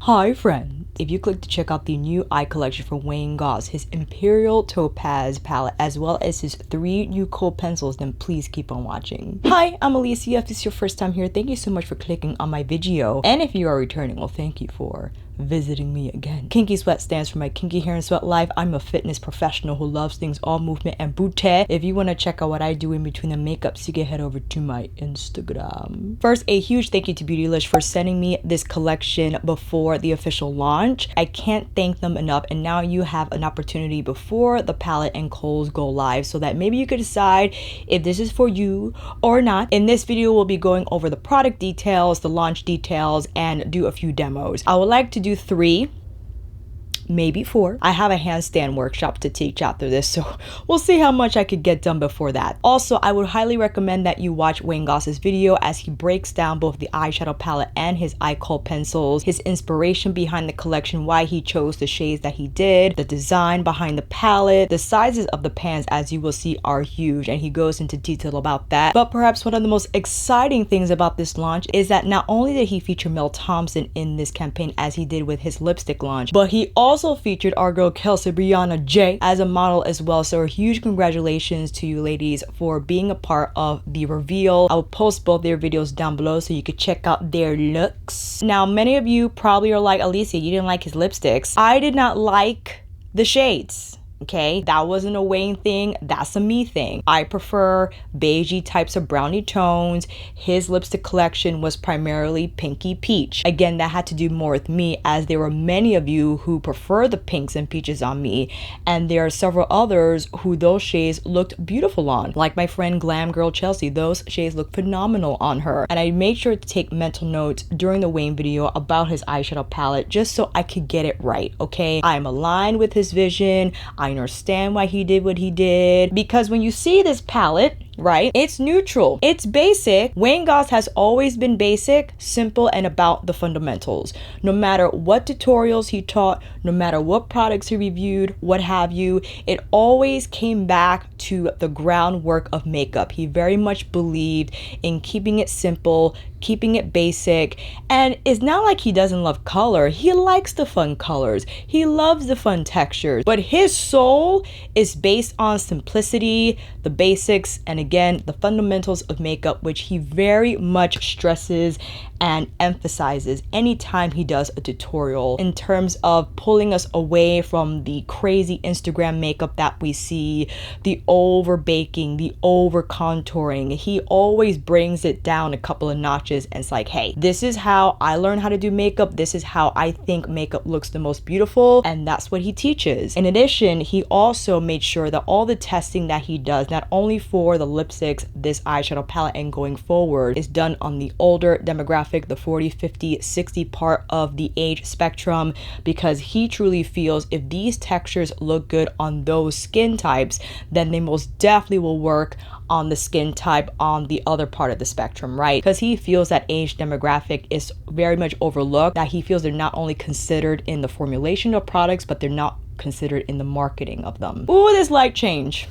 Hi friends! If you click to check out the new eye collection for Wayne Goss, his Imperial Topaz palette, as well as his 3 new Kohl pencils, then please keep on watching. Hi, I'm Alicia. If this is your first time here, thank you so much for clicking on my video. And if you are returning, well, thank you for visiting me again. Kinky Sweat stands for my kinky hair and sweat life. I'm a fitness professional who loves things all movement and beauty. If you want to check out what I do in between the makeups, you can head over to my Instagram. First, a huge thank you to Beautylish for sending me this collection before the official launch. I can't thank them enough, and now you have an opportunity before the palette and Kohls go live so that maybe you could decide if this is for you or not. In this video, we'll be going over the product details, the launch details, and do a few demos. I would like to do 3, maybe 4. I have a handstand workshop to teach after this, so we'll see how much I could get done before that. Also, I would highly recommend that you watch Wayne Goss's video as he breaks down both the eyeshadow palette and his eye Kohl pencils, his inspiration behind the collection, why he chose the shades that he did, the design behind the palette. The sizes of the pans, as you will see, are huge, and he goes into detail about that. But perhaps one of the most exciting things about this launch is that not only did he feature Mel Thompson in this campaign as he did with his lipstick launch, but he also featured our girl Kelsey Brianna J as a model as well. So a huge congratulations to you ladies for being a part of the reveal. I will post both their videos down below so you could check out their looks. Now, many of you probably are like, Alicia, you didn't like his lipsticks. I did not like the shades. Okay, that wasn't a Wayne thing, that's a me thing. I prefer beigey types of brownie tones. His lipstick collection was primarily pinky peach. Again, that had to do more with me, as there were many of you who prefer the pinks and peaches on me, and there are several others who those shades looked beautiful on. Like my friend Glam Girl Chelsea, those shades look phenomenal on her. And I made sure to take mental notes during the Wayne video about his eyeshadow palette just so I could get it right, okay? I'm aligned with his vision. I understand why he did what he did, because when you see this palette, right, it's neutral, it's basic. Wayne Goss has always been basic, simple, and about the fundamentals. No matter what tutorials he taught, no matter what products he reviewed, what have you, it always came back to the groundwork of makeup. He very much believed in keeping it simple, keeping it basic, and it's not like he doesn't love color. He likes the fun colors, he loves the fun textures, but his soul is based on simplicity, the basics, and again, the fundamentals of makeup, which he very much stresses and emphasizes anytime he does a tutorial, in terms of pulling us away from the crazy Instagram makeup that we see, the over baking, the over contouring. He always brings it down a couple of notches and it's like, hey, this is how I learned how to do makeup, this is how I think makeup looks the most beautiful, and that's what he teaches. In addition, he also made sure that all the testing that he does, not only for the lipsticks, this eyeshadow palette, and going forward, is done on the older demographic, the 40, 50, 60 part of the age spectrum, because he truly feels if these textures look good on those skin types, then they most definitely will work on the skin type on the other part of the spectrum, right? Because he feels that age demographic is very much overlooked, that he feels they're not only considered in the formulation of products, but they're not considered in the marketing of them. Ooh, this light change.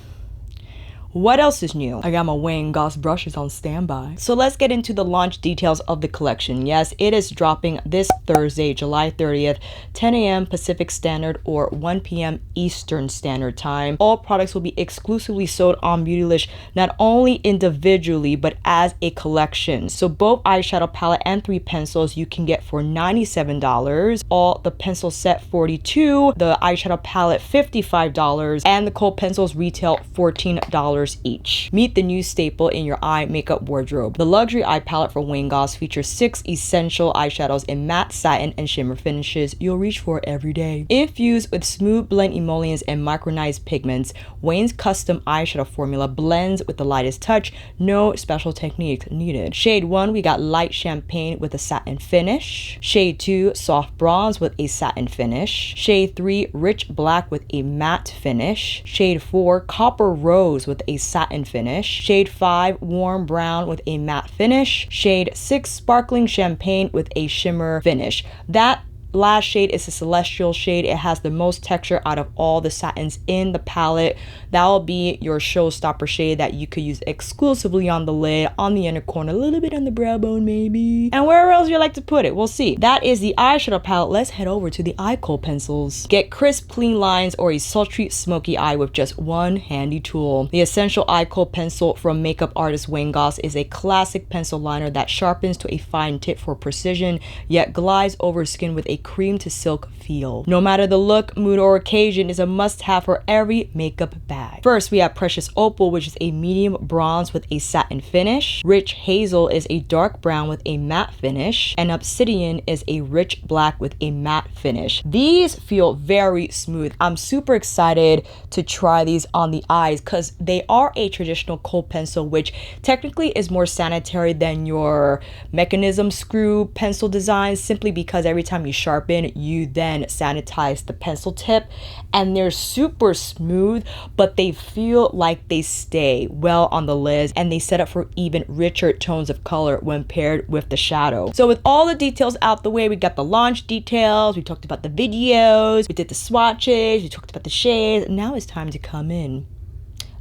What else is new? I got my Wayne Goss brushes on standby. So let's get into the launch details of the collection. Yes, it is dropping this Thursday, July 30th, 10 a.m. Pacific Standard or 1 p.m. Eastern Standard Time. All products will be exclusively sold on Beautylish, not only individually, but as a collection. So both eyeshadow palette and 3 pencils you can get for $97. All the pencil set $42, the eyeshadow palette $55, and the Kohl pencils retail $14 each. Meet the new staple in your eye makeup wardrobe. The luxury eye palette for Wayne Goss features 6 essential eyeshadows in matte, satin, and shimmer finishes you'll reach for every day. Infused with smooth blend emollients and micronized pigments, Wayne's custom eyeshadow formula blends with the lightest touch, no special techniques needed. Shade 1, we got light champagne with a satin finish. Shade 2, soft bronze with a satin finish. Shade 3, rich black with a matte finish. Shade 4, copper rose with a satin finish. Shade 5, warm brown with a matte finish. Shade 6, sparkling champagne with a shimmer finish. That last shade is a celestial shade. It has the most texture out of all the satins in the palette. That will be your showstopper shade that you could use exclusively on the lid, on the inner corner, a little bit on the brow bone maybe. And where else you like to put it, we'll see. That is the eyeshadow palette. Let's head over to the eye kohl pencils. Get crisp, clean lines or a sultry, smoky eye with just one handy tool. The Essential Eye Kohl pencil from makeup artist Wayne Goss is a classic pencil liner that sharpens to a fine tip for precision, yet glides over skin with a cream to silk feel. No matter the look, mood, or occasion, is a must-have for every makeup bag. First, we have Precious Opal, which is a medium bronze with a satin finish. Rich Hazel is a dark brown with a matte finish. And Obsidian is a rich black with a matte finish. These feel very smooth. I'm super excited to try these on the eyes because they are a traditional Kohl pencil, which technically is more sanitary than your mechanism screw pencil designs, simply because every time you sharpen, you then sanitize the pencil tip, and they're super smooth, but they feel like they stay well on the lids, and they set up for even richer tones of color when paired with the shadow. So with all the details out the way, we got the launch details, we talked about the videos, we did the swatches, we talked about the shades. Now it's time to come in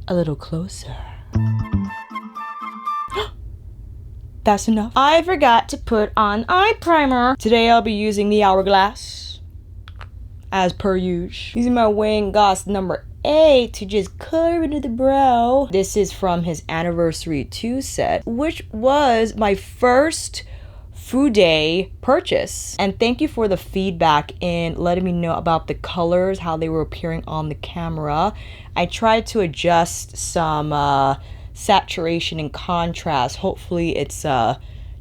a little closer. That's enough. I forgot to put on eye primer. Today I'll be using the Hourglass, as per usual. Using my Wayne Goss number 8 to just color into the brow. This is from his Anniversary 2 set, which was my first Food Day purchase. And thank you for the feedback in letting me know about the colors, how they were appearing on the camera. I tried to adjust some saturation and contrast. Hopefully it's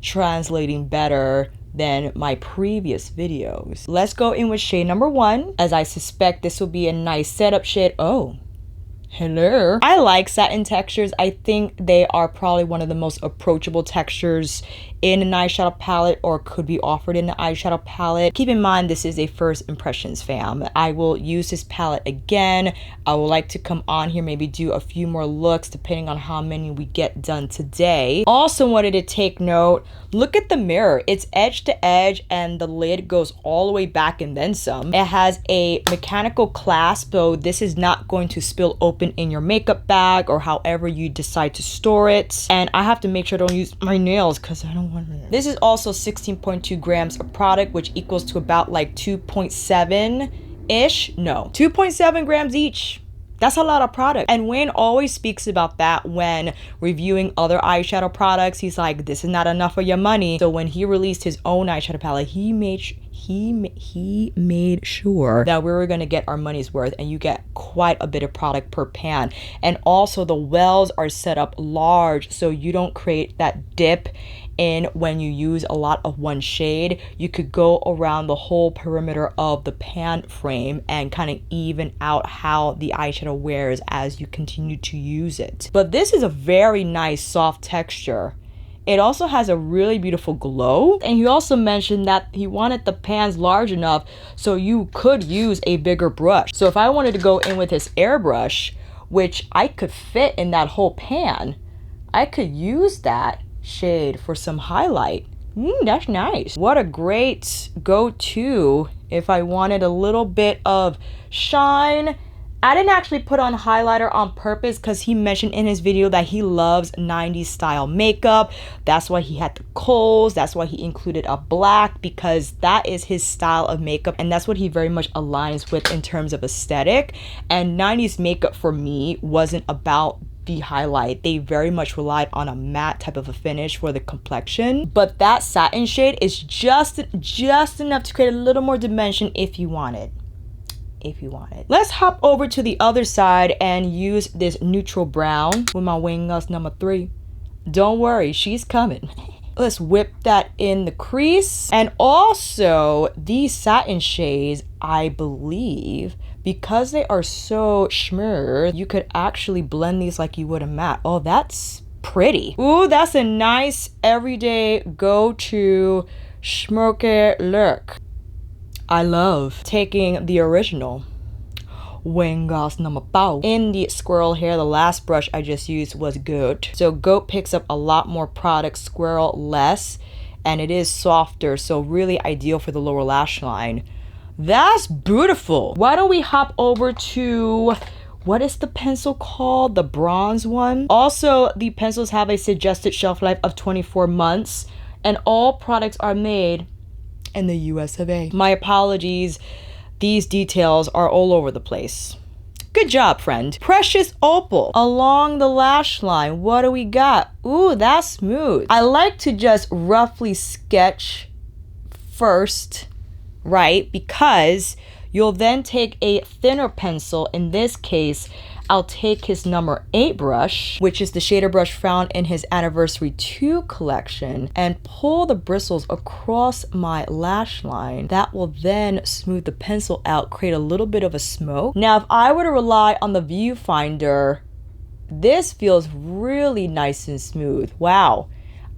translating better than my previous videos. Let's go in with shade number 1, as I suspect this will be a nice setup shade. Oh, hello. I like satin textures. I think they are probably one of the most approachable textures in an eyeshadow palette, or could be offered in an eyeshadow palette. Keep in mind, this is a first impressions fam. I will use this palette again. I would like to come on here, maybe do a few more looks depending on how many we get done today. Also wanted to take note, look at the mirror. It's edge to edge and the lid goes all the way back and then some. It has a mechanical clasp, so this is not going to spill open in your makeup bag or however you decide to store it. And I have to make sure I don't use my nails because I don't want to. This is also 16.2 grams of product, which equals to about like 2.7-ish. No, 2.7 grams each. That's a lot of product. And Wayne always speaks about that when reviewing other eyeshadow products. He's like, this is not enough for your money. So when he released his own eyeshadow palette, he made sure that we were going to get our money's worth, and you get quite a bit of product per pan. And also the wells are set up large, so you don't create that dip in when you use a lot of one shade. You could go around the whole perimeter of the pan frame and kind of even out how the eyeshadow wears as you continue to use it. But this is a very nice soft texture. It also has a really beautiful glow. And he also mentioned that he wanted the pans large enough so you could use a bigger brush. So if I wanted to go in with his airbrush, which I could fit in that whole pan, I could use that shade for some highlight. That's nice. What a great go-to if I wanted a little bit of shine. I didn't actually put on highlighter on purpose because he mentioned in his video that he loves 90s style makeup. That's why he had the Kohls. That's why he included a black, because that is his style of makeup and that's what he very much aligns with in terms of aesthetic. And 90s makeup for me wasn't about the highlight. They very much relied on a matte type of a finish for the complexion, but that satin shade is just enough to create a little more dimension if you want it. Let's hop over to the other side and use this neutral brown with my Wayne Goss number 3. Don't worry, she's coming. Let's whip that in the crease. And also these satin shades, I believe, because they are so shimmery, you could actually blend these like you would a matte. Oh, that's pretty. Ooh, that's a nice everyday go-to smoky look. I love taking the original Wayne Goss number 4 in the squirrel hair. The last brush I just used was Goat. So Goat picks up a lot more product, squirrel less. and it is softer, so really ideal for the lower lash line. That's beautiful. Why don't we hop over to, what is the pencil called? The bronze one. Also, the pencils have a suggested shelf life of 24 months, and all products are made in the US of A. My apologies, these details are all over the place. Good job, friend. Precious Opal along the lash line. What do we got? Ooh, that's smooth. I like to just roughly sketch first, right? Because you'll then take a thinner pencil. In this case, I'll take his number 8 brush, which is the shader brush found in his Anniversary 2 collection, and pull the bristles across my lash line. That will then smooth the pencil out, create a little bit of a smoke. Now, if I were to rely on the viewfinder, this feels really nice and smooth. Wow.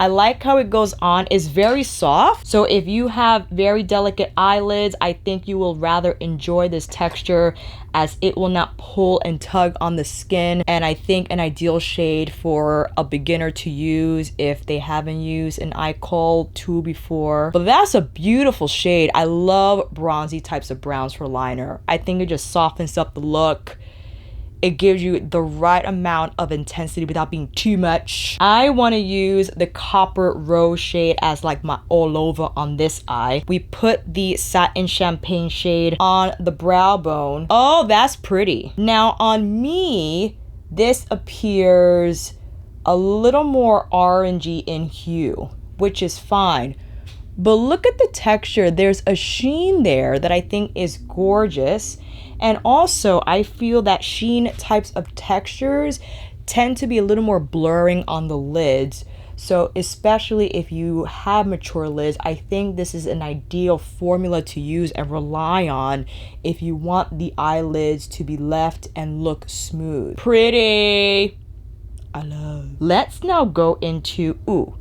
I like how it goes on. It's very soft. So if you have very delicate eyelids, I think you will rather enjoy this texture as it will not pull and tug on the skin. And I think an ideal shade for a beginner to use if they haven't used an eye Kohl tool before. But that's a beautiful shade. I love bronzy types of browns for liner. I think it just softens up the look. It gives you the right amount of intensity without being too much. I want to use the Copper Rose shade as like my all over on this eye. We put the Satin Champagne shade on the brow bone. Oh, that's pretty. Now on me, this appears a little more orangey in hue, which is fine. But look at the texture. There's a sheen there that I think is gorgeous. And also, I feel that sheen types of textures tend to be a little more blurring on the lids. So especially if you have mature lids, I think this is an ideal formula to use and rely on if you want the eyelids to be left and look smooth. Pretty. I love. Let's now go into, ooh,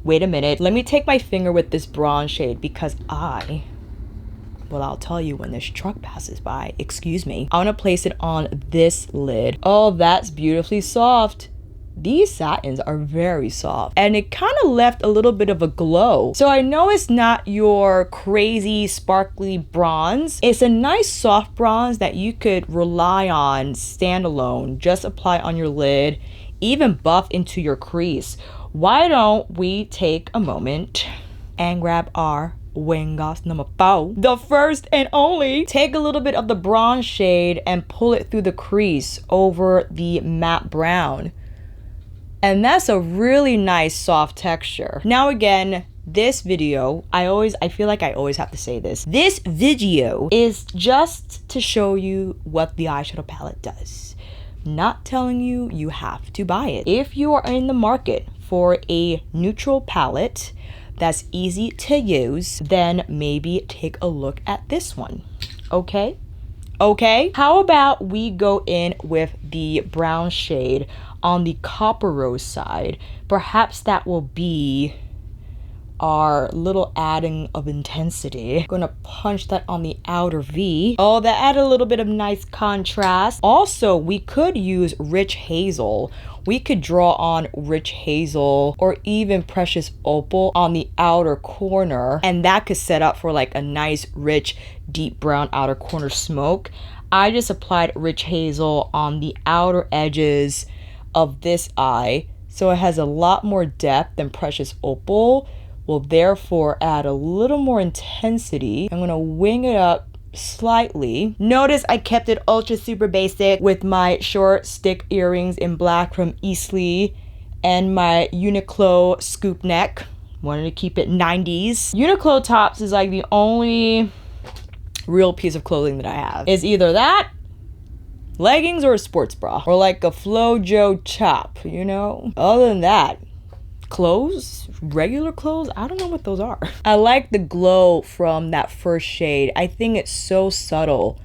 wait a minute. Let me take my finger with this bronze shade because well, I'll tell you when this truck passes by. Excuse me. I want to place it on this lid. Oh, that's beautifully soft. These satins are very soft. And it kind of left a little bit of a glow. So I know it's not your crazy sparkly bronze. It's a nice soft bronze that you could rely on standalone. Just apply on your lid. Even buff into your crease. Why don't we take a moment and grab our Wayne Goss number 4, the first and only. Take a little bit of the bronze shade and pull it through the crease over the matte brown. And that's a really nice soft texture. Now again, this video, I feel like I always have to say this. This video is just to show you what the eyeshadow palette does. Not telling you you have to buy it. If you are in the market for a neutral palette that's easy to use, then maybe take a look at this one. Okay? How about we go in with the brown shade on the Copper Rose side? Perhaps that will be our little adding of intensity. I'm gonna punch that on the outer V. Oh, that added a little bit of nice contrast. Also, we could use Rich Hazel. We could draw on Rich Hazel or even Precious Opal on the outer corner, and that could set up for like a nice rich deep brown outer corner smoke. I just applied Rich Hazel on the outer edges of this eye, so it has a lot more depth than Precious Opal, will therefore add a little more intensity. I'm gonna wing it up slightly. Notice I kept it ultra super basic with my short stick earrings in black from Eastleigh and my Uniqlo scoop neck. Wanted to keep it 90s. Uniqlo tops is like the only real piece of clothing that I have. It's either that, leggings, or a sports bra, or like a Flojo top, you know? Other than that, clothes, regular clothes, I don't know what those are. I like the glow from that first shade. I think it's so subtle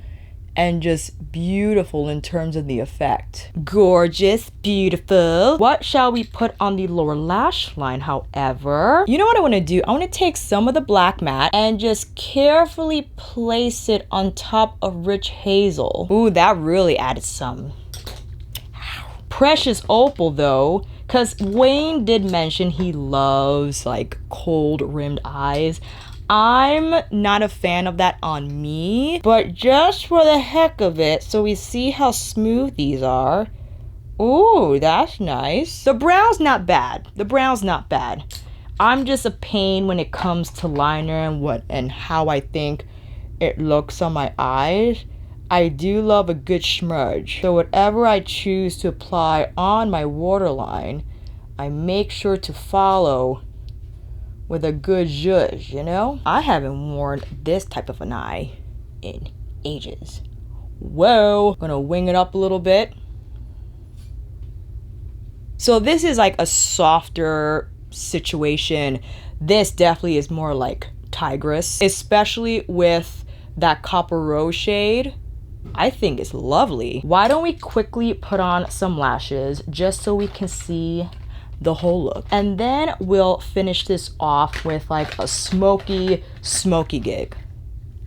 and just beautiful in terms of the effect. Gorgeous, beautiful. What shall we put on the lower lash line, however? You know what I want to do? I want to take some of the black matte and just carefully place it on top of Rich Hazel. Ooh, that really added some. Precious Opal though Because Wayne did mention he loves like cold rimmed eyes. I'm not a fan of that on me, but just for the heck of it, so we see how smooth these are. Ooh, that's nice. The brown's not bad. The brown's not bad. I'm just a pain when it comes to liner and how I think it looks on my eyes. I do love a good smudge. So whatever I choose to apply on my waterline, I make sure to follow with a good zhuzh, you know? I haven't worn this type of an eye in ages. Whoa, gonna wing it up a little bit. So this is like a softer situation. This definitely is more like tigress, especially with that copper rose shade. I think it's lovely. Why don't we quickly put on some lashes just so we can see the whole look, and then we'll finish this off with like a smoky gig.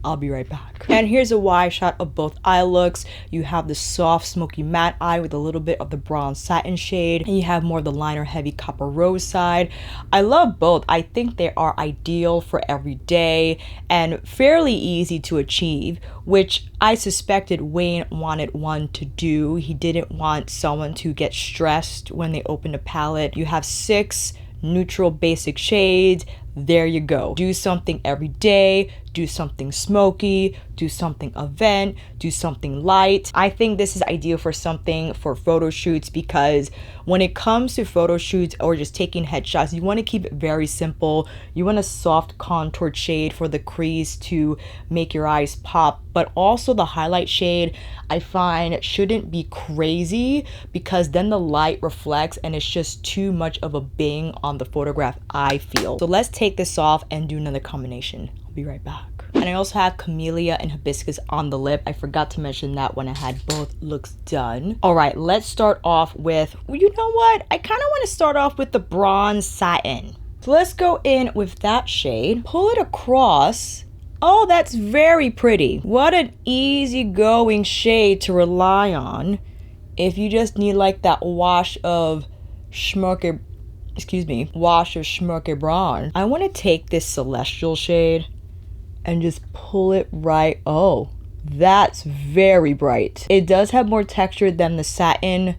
I'll be right back. And here's a wide shot of both eye looks. You have the soft smoky matte eye with a little bit of the bronze satin shade, and you have more of the liner heavy copper rose side. I love both. I think they are ideal for every day and fairly easy to achieve, which I suspected Wayne wanted one to do. He didn't want someone to get stressed when they open a palette. You have 6 neutral basic shades. There you go. Do something every day, do something smoky, do something event, do something light. I think this is ideal for something for photo shoots, because when it comes to photo shoots or just taking headshots, you want to keep it very simple. You want a soft contoured shade for the crease to make your eyes pop, but also the highlight shade I find shouldn't be crazy, because then the light reflects and it's just too much of a bing on the photograph, I feel. So let's take this off and do another combination. I'll be right back. And I also have Camellia and Hibiscus on the lip. I forgot to mention that when I had both looks done. All right, let's start off with, you know what? I kind of want to start off with the bronze satin. So let's go in with that shade, pull it across. Oh, that's very pretty. What an easygoing shade to rely on if you just need like that wash of schmurky bronze. I want to take this celestial shade and just pull it right. Oh, that's very bright. It does have more texture than the satin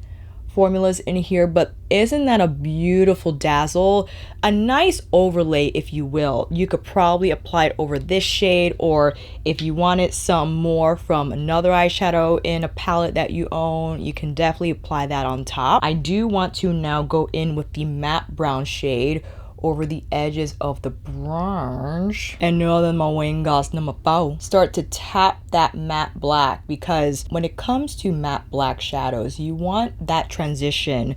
formulas in here, but isn't that a beautiful dazzle? A nice overlay, if you will. You could probably apply it over this shade, or if you wanted some more from another eyeshadow in a palette that you own, you can definitely apply that on top. I do want to now go in with the matte brown shade over the edges of the bronze, and know that my Wayne Goss number 4. Start to tap that matte black, because when it comes to matte black shadows, you want that transition,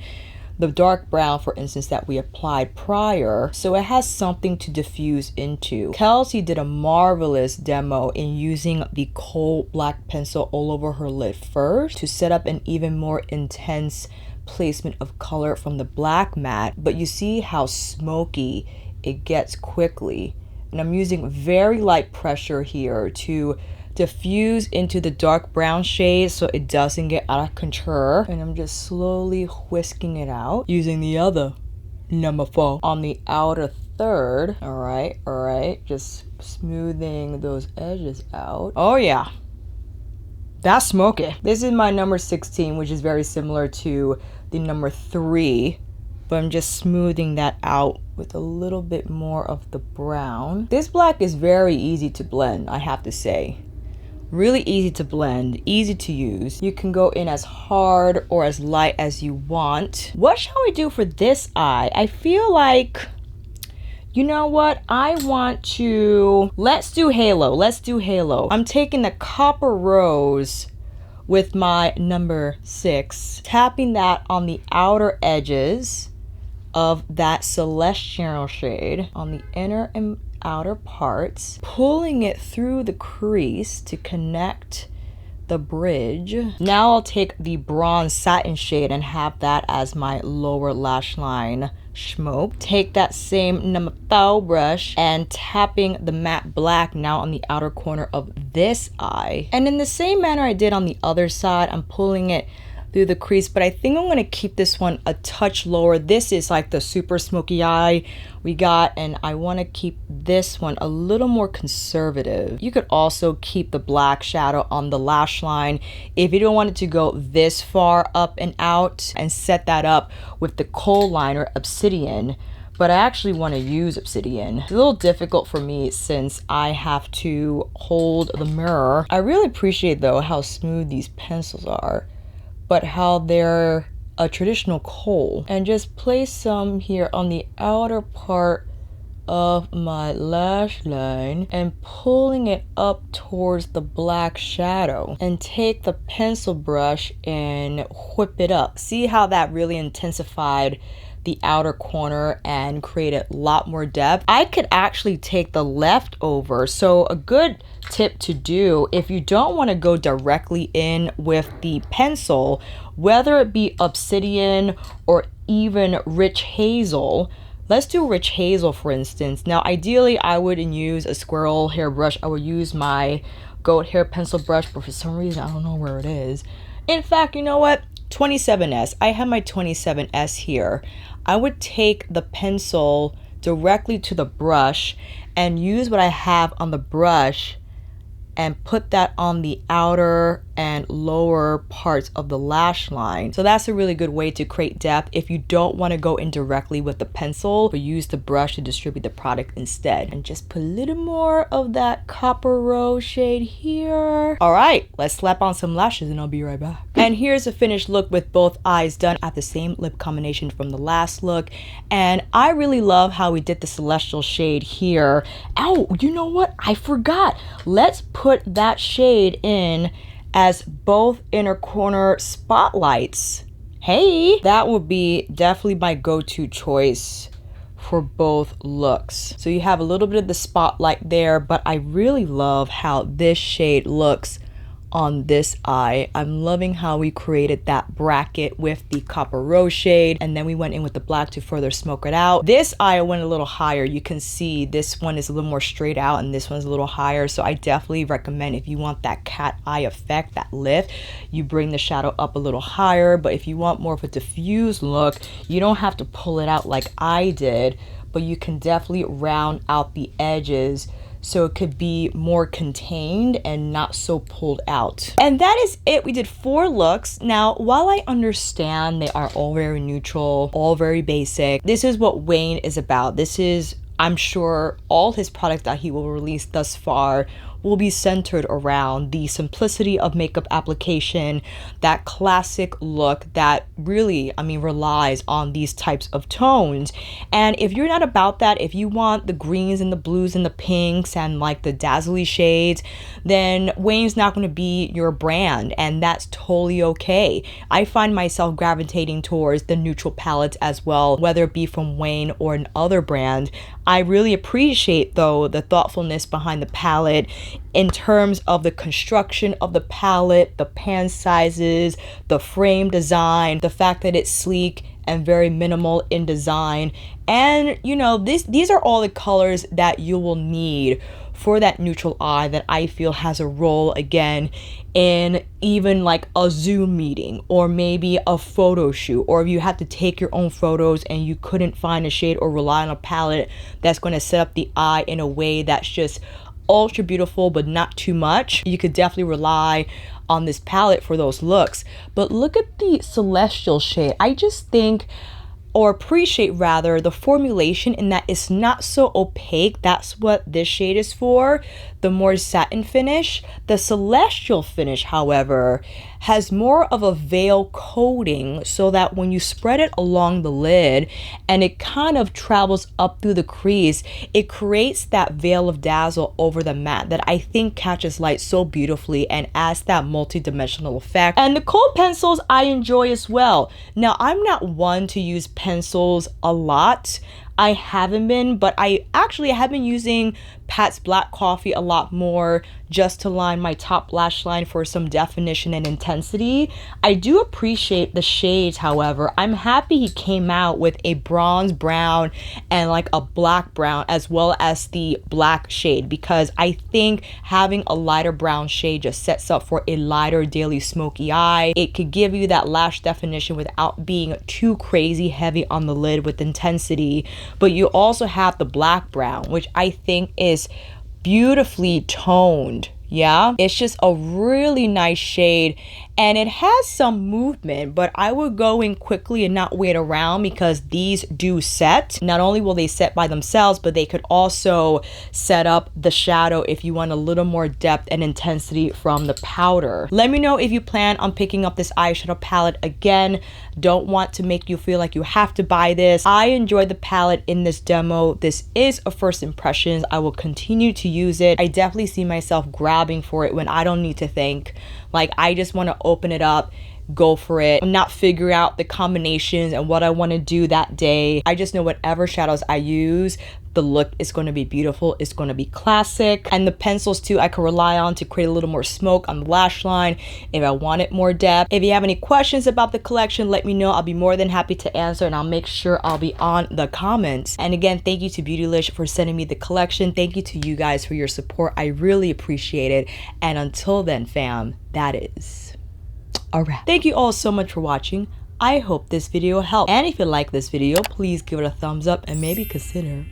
the dark brown for instance that we applied prior, so it has something to diffuse into. Kelsey did a marvelous demo in using the Kohl black pencil all over her lid first to set up an even more intense placement of color from the black matte, but you see how smoky it gets quickly, and I'm using very light pressure here to diffuse into the dark brown shade so it doesn't get out of control, and I'm just slowly whisking it out using the other number 4 on the outer third. All right, just smoothing those edges out. Oh yeah, that's smoky. This is my number 16, which is very similar to the number 3, but I'm just smoothing that out with a little bit more of the brown. This black is very easy to blend, I have to say. Really easy to blend, easy to use. You can go in as hard or as light as you want. What shall we do for this eye? I feel like, you know what? I want to, let's do halo. I'm taking the copper rose with my number 6, tapping that on the outer edges of that celestial shade on the inner and outer parts, pulling it through the crease to connect the bridge. Now I'll take the bronze satin shade and have that as my lower lash line smoke. Take that same number 4 brush and tapping the matte black now on the outer corner of this eye. And in the same manner I did on the other side, I'm pulling it through the crease, but I think I'm going to keep this one a touch lower. This is like the super smoky eye we got, and I want to keep this one a little more conservative. You could also keep the black shadow on the lash line if you don't want it to go this far up and out, and set that up with the Kohl liner Obsidian. But I actually want to use Obsidian. It's a little difficult for me since I have to hold the mirror. I really appreciate though how smooth these pencils are, but how they're a traditional Kohl. And just place some here on the outer part of my lash line and pulling it up towards the black shadow, and take the pencil brush and whip it up. See how that really intensified the outer corner and created a lot more depth? I could actually take the leftover. So a good tip to do if you don't want to go directly in with the pencil, whether it be Obsidian or even Rich Hazel. Let's do Rich Hazel, for instance. Now, ideally, I wouldn't use a squirrel hair brush. I would use my goat hair pencil brush, but for some reason, I don't know where it is. In fact, you know what? 27S. I have my 27S here. I would take the pencil directly to the brush and use what I have on the brush and put that on the outer and lower parts of the lash line. So that's a really good way to create depth if you don't want to go in directly with the pencil, but use the brush to distribute the product instead. And just put a little more of that copper rose shade here. All right, let's slap on some lashes and I'll be right back. And here's a finished look with both eyes done at the same lip combination from the last look. And I really love how we did the celestial shade here. Oh, you know what? I forgot. Let's put that shade in as both inner corner spotlights. Hey, that would be definitely my go-to choice for both looks. So you have a little bit of the spotlight there, but I really love how this shade looks on this eye. I'm loving how we created that bracket with the copper rose shade, and then we went in with the black to further smoke it out. This eye went a little higher. You can see this one is a little more straight out and this one's a little higher. So I definitely recommend, if you want that cat eye effect, that lift, you bring the shadow up a little higher. But if you want more of a diffused look, you don't have to pull it out like I did, but you can definitely round out the edges so it could be more contained and not so pulled out. And that is it. We did 4 looks. Now, while I understand they are all very neutral, all very basic, this is what Wayne is about. This is, I'm sure, all his products that he will release thus far will be centered around the simplicity of makeup application, that classic look that really, I mean, relies on these types of tones. And if you're not about that, if you want the greens and the blues and the pinks and like the dazzly shades, then Wayne's not going to be your brand, and that's totally okay. I find myself gravitating towards the neutral palettes as well, whether it be from Wayne or another brand. I really appreciate though the thoughtfulness behind the palette in terms of the construction of the palette, the pan sizes, the frame design, the fact that it's sleek and very minimal in design. And you know, these are all the colors that you will need for that neutral eye that I feel has a role again in even like a Zoom meeting or maybe a photo shoot, or if you have to take your own photos and you couldn't find a shade or rely on a palette that's going to set up the eye in a way that's just ultra beautiful but not too much. You could definitely rely on this palette for those looks. But look at the celestial shade. I just think, or appreciate rather, the formulation in that it's not so opaque. That's what this shade is for, the more satin finish. The celestial finish, however, has more of a veil coating, so that when you spread it along the lid and it kind of travels up through the crease, it creates that veil of dazzle over the matte that I think catches light so beautifully and adds that multi-dimensional effect. And the Kohl pencils I enjoy as well. Now, I'm not one to use pencils a lot. I haven't been, but I have been using Pat's Black Coffee a lot more just to line my top lash line for some definition and intensity. I do appreciate the shades, however. I'm happy he came out with a bronze brown and like a black brown as well as the black shade, because I think having a lighter brown shade just sets up for a lighter daily smoky eye. It could give you that lash definition without being too crazy heavy on the lid with intensity. But you also have the black brown, which I think is beautifully toned. Yeah, it's just a really nice shade, and it has some movement, but I would go in quickly and not wait around, because these do set. Not only will they set by themselves, but they could also set up the shadow if you want a little more depth and intensity from the powder. Let me know if you plan on picking up this eyeshadow palette again. Don't want to make you feel like you have to buy this. I enjoyed the palette in this demo. This is a first impressions. I will continue to use it. I definitely see myself grabbing for it when I don't need to think. Like, I just want to open it up, go for it. I'm not figuring out the combinations and what I want to do that day. I just know whatever shadows I use, the look is going to be beautiful. It's going to be classic. And the pencils too, I could rely on to create a little more smoke on the lash line if I wanted more depth. If you have any questions about the collection, let me know. I'll be more than happy to answer, and I'll make sure I'll be on the comments. And again, thank you to Beautylish for sending me the collection. Thank you to you guys for your support. I really appreciate it. And until then, fam, that is a wrap. Thank you all so much for watching. I hope this video helped. And if you like this video, please give it a thumbs up and maybe consider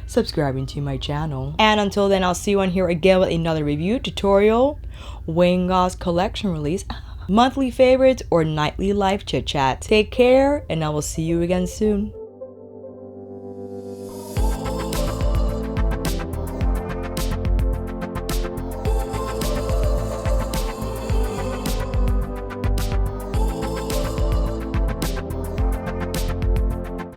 subscribing to my channel. And until then, I'll see you on here again with another review, tutorial, Wayne Goss collection release, monthly favorites, or nightly life chit chat. Take care, and I will see you again soon.